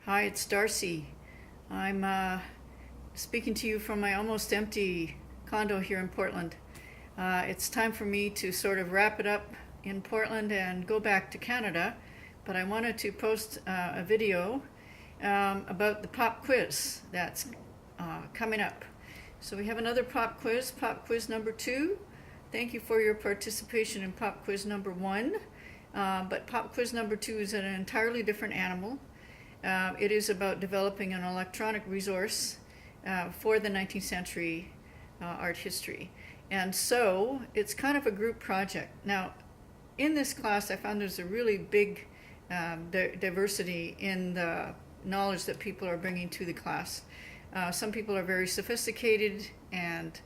Hi, it's Darcy. I'm speaking to you from my almost empty condo here in Portland. It's time for me to sort of wrap it up in Portland and go back to Canada, but I wanted to post a video about the pop quiz that's coming up. So we have another pop quiz number 2. Thank you for your participation in pop quiz number 1. But pop quiz number 2 is an entirely different animal. It is about developing an electronic resource for the 19th century art history. And so it's kind of a group project. Now, in this class, I found there's a really big diversity in the knowledge that people are bringing to the class. Some people are very sophisticated and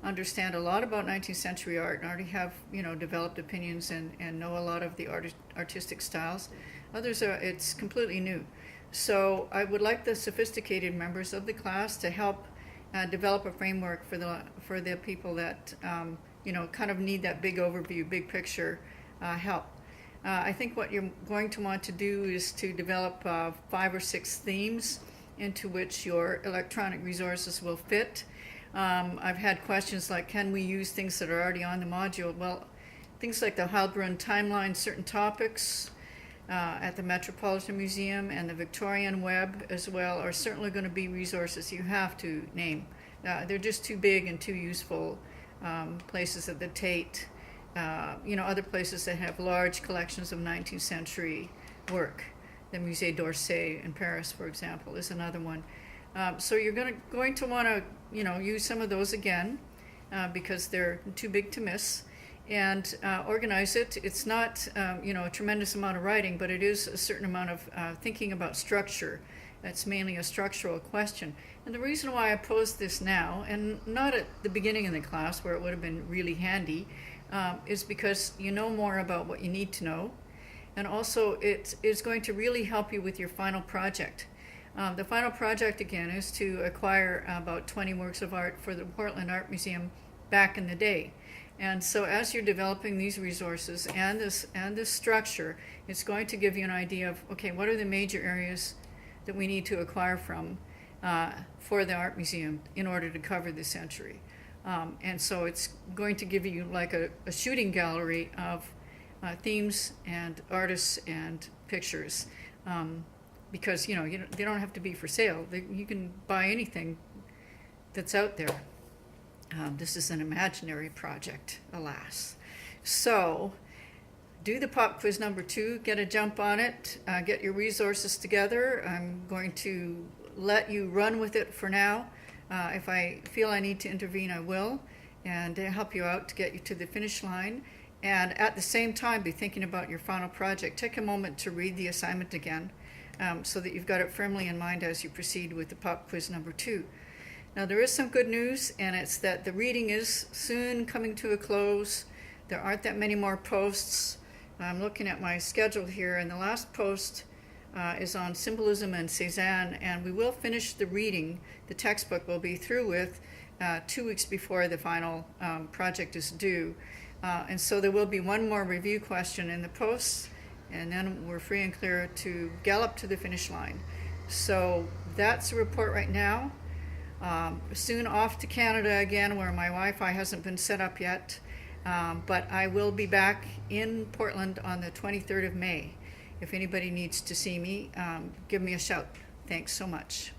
understand a lot about 19th century art and already have, developed opinions and know a lot of the artistic styles. Others it's completely new. So I would like the sophisticated members of the class to help develop a framework for the people that kind of need that big overview, big picture help. I think what you're going to want to do is to develop 5 or 6 themes into which your electronic resources will fit. I've had questions like, can we use things that are already on the module? Well, things like the Heilbronn timeline, certain topics at the Metropolitan Museum and the Victorian Web as well are certainly going to be resources you have to name. They're just too big and too useful places at the Tate, other places that have large collections of 19th century work. The Musée d'Orsay in Paris, for example, is another one. So you're going to want to use some of those again because they're too big to miss, and organize it. It's not a tremendous amount of writing, but it is a certain amount of thinking about structure. That's mainly a structural question. And the reason why I posed this now, and not at the beginning of the class where it would have been really handy, is because you know more about what you need to know. And also it is going to really help you with your final project. The final project, again, is to acquire about 20 works of art for the Portland Art Museum back in the day. And so as you're developing these resources and this structure, it's going to give you an idea of, okay, what are the major areas that we need to acquire from for the art museum in order to cover the century. And so it's going to give you like a shooting gallery of themes and artists and pictures. Because they don't have to be for sale. You can buy anything that's out there. This is an imaginary project, alas. So do the pop quiz number 2, get a jump on it, get your resources together. I'm going to let you run with it for now. If I feel I need to intervene, I will, and help you out to get you to the finish line. And at the same time, be thinking about your final project. Take a moment to read the assignment again. So that you've got it firmly in mind as you proceed with the pop quiz number 2. Now there is some good news, and it's that the reading is soon coming to a close. There aren't that many more posts. I'm looking at my schedule here, and the last post is on symbolism and Cézanne, and we will finish the reading. The textbook will be through with 2 weeks before the final project is due. And so there will be one more review question in the posts, and then we're free and clear to gallop to the finish line. So that's the report right now. Soon off to Canada again, where my Wi-Fi hasn't been set up yet. But I will be back in Portland on the 23rd of May. If anybody needs to see me, give me a shout. Thanks so much.